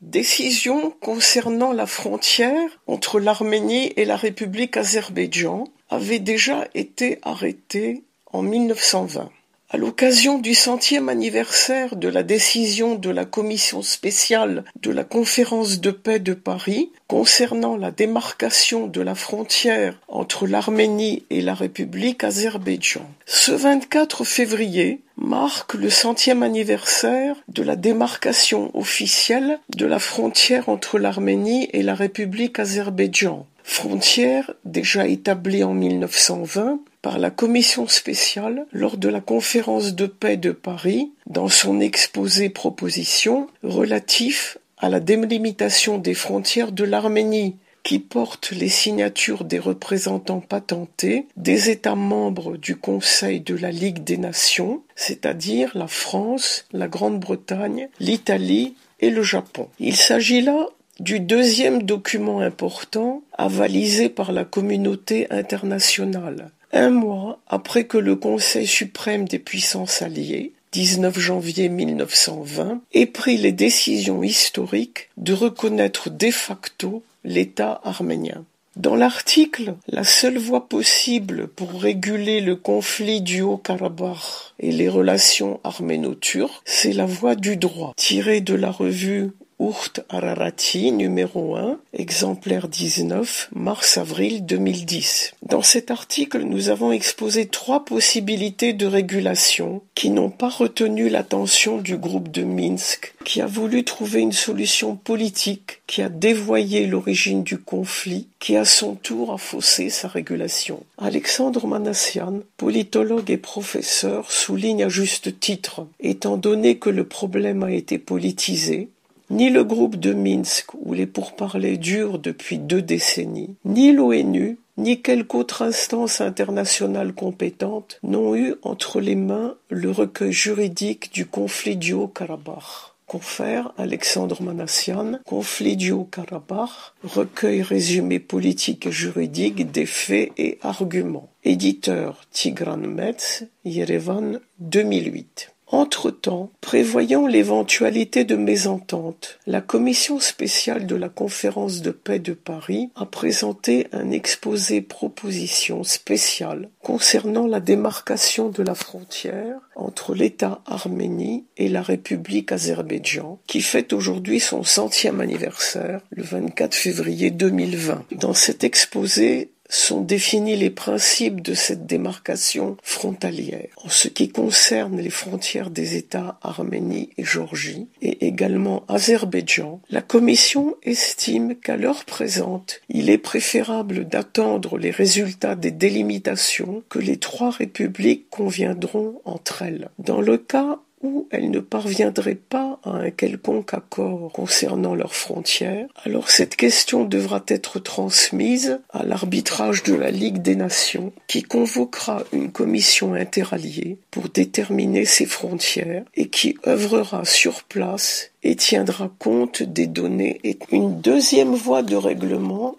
Décision concernant la frontière entre l'Arménie et la République Azerbaïdjan avait déjà été arrêtée en 1920. À l'occasion du 100e anniversaire de la décision de la commission spéciale de la Conférence de paix de Paris concernant la démarcation de la frontière entre l'Arménie et la République Azerbaïdjan. Ce 24 février marque le 100e anniversaire de la démarcation officielle de la frontière entre l'Arménie et la République Azerbaïdjan. Frontière déjà établie en 1920 par la commission spéciale lors de la conférence de paix de Paris dans son exposé proposition relatif à la délimitation des frontières de l'Arménie qui porte les signatures des représentants patentés des États membres du Conseil de la Ligue des Nations, c'est-à-dire la France, la Grande-Bretagne, l'Italie et le Japon. Il s'agit là du deuxième document important avalisé par la communauté internationale, un mois après que le Conseil suprême des puissances alliées, 19 janvier 1920, ait pris les décisions historiques de reconnaître de facto l'État arménien. Dans l'article « La seule voie possible pour réguler le conflit du Haut-Karabakh et les relations arméno-turques, c'est la voie du droit », tiré de la revue Urht Ararati, numéro 1, exemplaire 19, mars-avril 2010. Dans cet article, nous avons exposé 3 possibilités de régulation qui n'ont pas retenu l'attention du groupe de Minsk, qui a voulu trouver une solution politique, qui a dévoyé l'origine du conflit, qui à son tour a faussé sa régulation. Alexandre Manassian, politologue et professeur, souligne à juste titre, étant donné que le problème a été politisé, ni le groupe de Minsk, où les pourparlers durent depuis 2 décennies, ni l'ONU, ni quelque autre instance internationale compétente n'ont eu entre les mains le recueil juridique du conflit du Haut-Karabakh. Confère Alexandre Manassian, Conflit du Haut-Karabakh, recueil résumé politique et juridique des faits et arguments. Éditeur Tigran Metz, Yerevan 2008. Entre-temps, prévoyant l'éventualité de mésentente, la commission spéciale de la conférence de paix de Paris a présenté un exposé proposition spécial concernant la démarcation de la frontière entre l'État Arménie et la République Azerbaïdjan, qui fête aujourd'hui son 100e anniversaire, le 24 février 2020. Dans cet exposé, sont définis les principes de cette démarcation frontalière. En ce qui concerne les frontières des États Arménie et Géorgie, et également Azerbaïdjan, la Commission estime qu'à l'heure présente, il est préférable d'attendre les résultats des délimitations que les 3 républiques conviendront entre elles. Dans le cas où elles ne parviendraient pas à un quelconque accord concernant leurs frontières, alors cette question devra être transmise à l'arbitrage de la Ligue des Nations, qui convoquera une commission interalliée pour déterminer ses frontières et qui œuvrera sur place et tiendra compte des données. Et une deuxième voie de règlement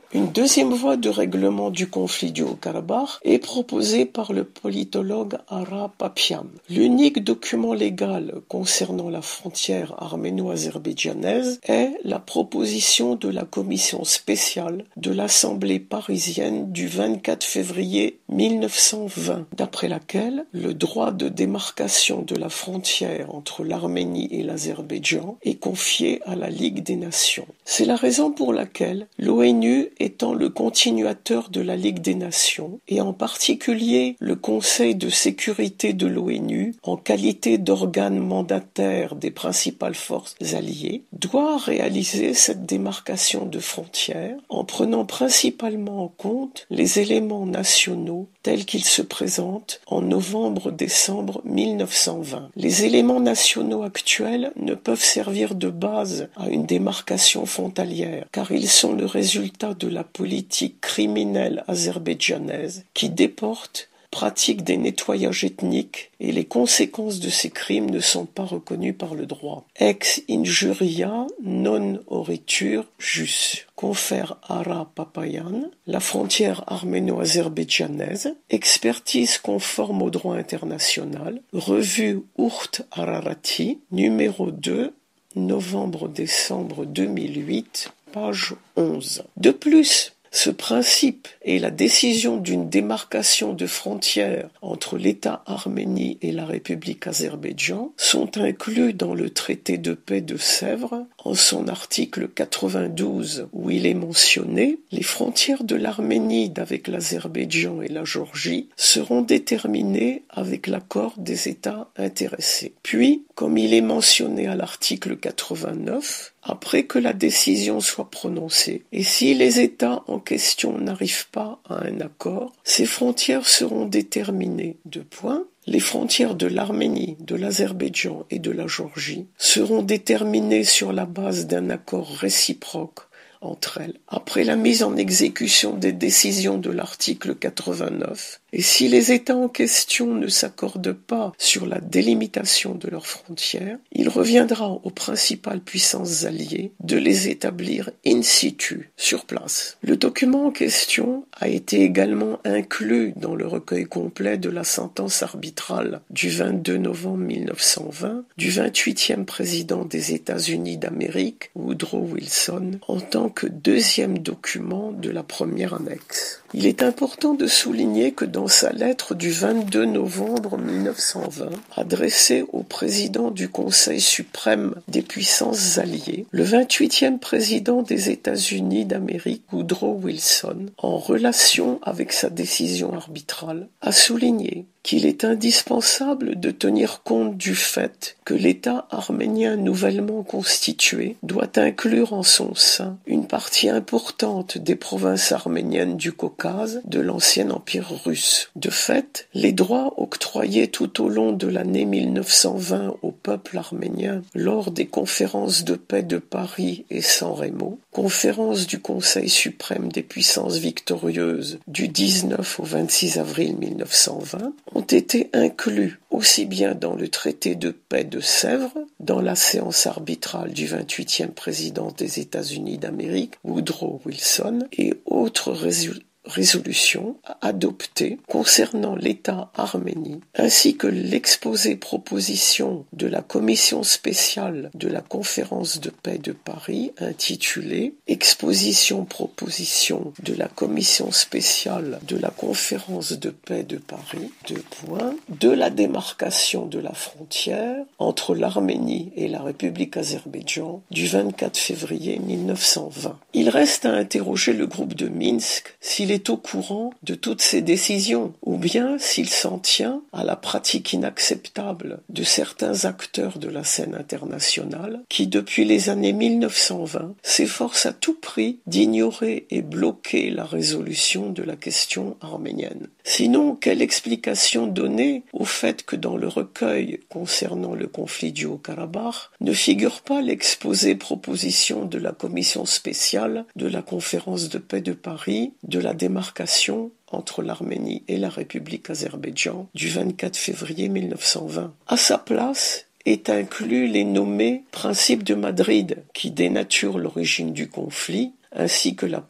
du conflit du Haut-Karabakh est proposée par le politologue Ara Papiam. L'unique document légal concernant la frontière arméno-azerbaïdjanaise est la proposition de la commission spéciale de l'Assemblée parisienne du 24 février 1920, d'après laquelle le droit de démarcation de la frontière entre l'Arménie et l'Azerbaïdjan est confié à la Ligue des Nations. C'est la raison pour laquelle l'ONU étant le continuateur de la Ligue des Nations, et en particulier le Conseil de sécurité de l'ONU, en qualité d'organe mandataire des principales forces alliées, doit réaliser cette démarcation de frontières en prenant principalement en compte les éléments nationaux tels qu'ils se présentent en novembre-décembre 1920. Les éléments nationaux actuels ne peuvent servir de base à une démarcation frontalière, car ils sont le résultat de la politique criminelle azerbaïdjanaise qui déporte, pratique des nettoyages ethniques, et les conséquences de ces crimes ne sont pas reconnues par le droit. Ex injuria non oritur jus. Confère Ara Papayan, la frontière arméno-azerbaïdjanaise, expertise conforme au droit international, revue Urht Ararati, numéro 2, novembre-décembre 2008, page 11. De plus, ce principe et la décision d'une démarcation de frontières entre l'État arménien et la République Azerbaïdjan sont inclus dans le traité de paix de Sèvres en son article 92 où il est mentionné « Les frontières de l'Arménie avec l'Azerbaïdjan et la Géorgie seront déterminées avec l'accord des États intéressés ». Puis, comme il est mentionné à l'article 89, après que la décision soit prononcée, et si les États en question n'arrivent pas à un accord, ces frontières seront déterminées. Les frontières de l'Arménie, de l'Azerbaïdjan et de la Géorgie seront déterminées sur la base d'un accord réciproque entre elles, après la mise en exécution des décisions de l'article 89, et si les États en question ne s'accordent pas sur la délimitation de leurs frontières, il reviendra aux principales puissances alliées de les établir in situ, sur place. Le document en question a été également inclus dans le recueil complet de la sentence arbitrale du 22 novembre 1920 du 28e président des États-Unis d'Amérique, Woodrow Wilson, en tant que deuxième document de la première annexe. Il est important de souligner que dans sa lettre du 22 novembre 1920, adressée au président du Conseil suprême des puissances alliées, le 28e président des États-Unis d'Amérique, Woodrow Wilson, en relation avec sa décision arbitrale, a souligné qu'il est indispensable de tenir compte du fait que l'État arménien nouvellement constitué doit inclure en son sein une partie importante des provinces arméniennes du Caucase de l'ancien empire russe. De fait, les droits octroyés tout au long de l'année 1920 au peuple arménien lors des conférences de paix de Paris et San Remo, conférences du Conseil suprême des puissances victorieuses du 19 au 26 avril 1920, ont été inclus aussi bien dans le traité de paix de Sèvres, dans la séance arbitrale du 28e président des États-Unis d'Amérique, Woodrow Wilson, et autres résolutions adoptées concernant l'État arménien, ainsi que l'exposé proposition de la commission spéciale de la conférence de paix de Paris intitulée « Exposition proposition de la commission spéciale de la conférence de paix de Paris, de la démarcation de la frontière entre l'Arménie et la République Azerbaïdjan du 24 février 1920 ». Il reste à interroger le groupe de Minsk s'il est au courant de toutes ces décisions, ou bien s'il s'en tient à la pratique inacceptable de certains acteurs de la scène internationale qui, depuis les années 1920, s'efforcent à tout prix d'ignorer et bloquer la résolution de la question arménienne. Sinon, quelle explication donner au fait que dans le recueil concernant le conflit du Haut-Karabakh ne figure pas l'exposé proposition de la commission spéciale de la conférence de paix de Paris de la démarcation entre l'Arménie et la République Azerbaïdjan du 24 février 1920. À sa place est inclus les nommés principes de Madrid qui dénaturent l'origine du conflit ainsi que la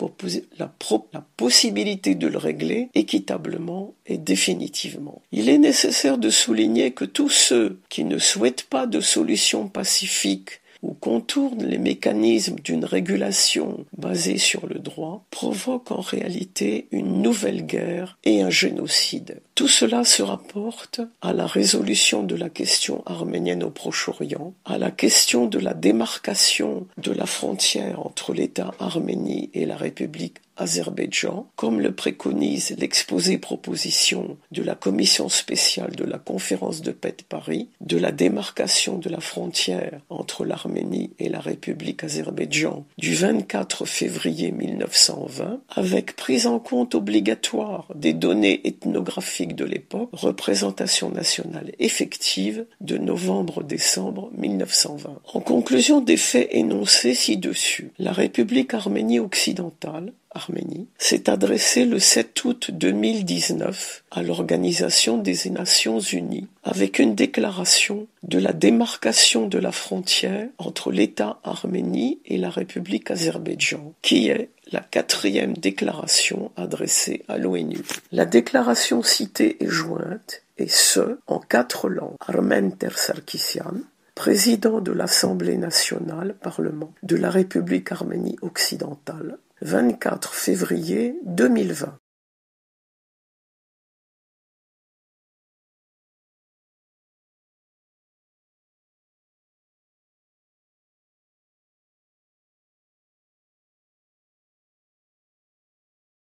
possibilité de le régler équitablement et définitivement. Il est nécessaire de souligner que tous ceux qui ne souhaitent pas de solution pacifique ou contournent les mécanismes d'une régulation basée sur le droit, provoquent en réalité une nouvelle guerre et un génocide. Tout cela se rapporte à la résolution de la question arménienne au Proche-Orient, à la question de la démarcation de la frontière entre l'État arménien et la République Azerbaïdjan, comme le préconise l'exposé proposition de la commission spéciale de la conférence de paix de Paris, de la démarcation de la frontière entre l'Arménie et la République Azerbaïdjan du 24 février 1920, avec prise en compte obligatoire des données ethnographiques de l'époque, représentation nationale effective de novembre-décembre 1920. En conclusion des faits énoncés ci-dessus, la République arménie occidentale Arménie, s'est adressé le 7 août 2019 à l'Organisation des Nations Unies avec une déclaration de la démarcation de la frontière entre l'État arménien et la République Azerbaïdjan, qui est la 4e déclaration adressée à l'ONU. La déclaration citée est jointe, et ce, en 4 langues. Armen Tersarkisian, président de l'Assemblée nationale, Parlement, de la République Arménie occidentale, 24 février 2020.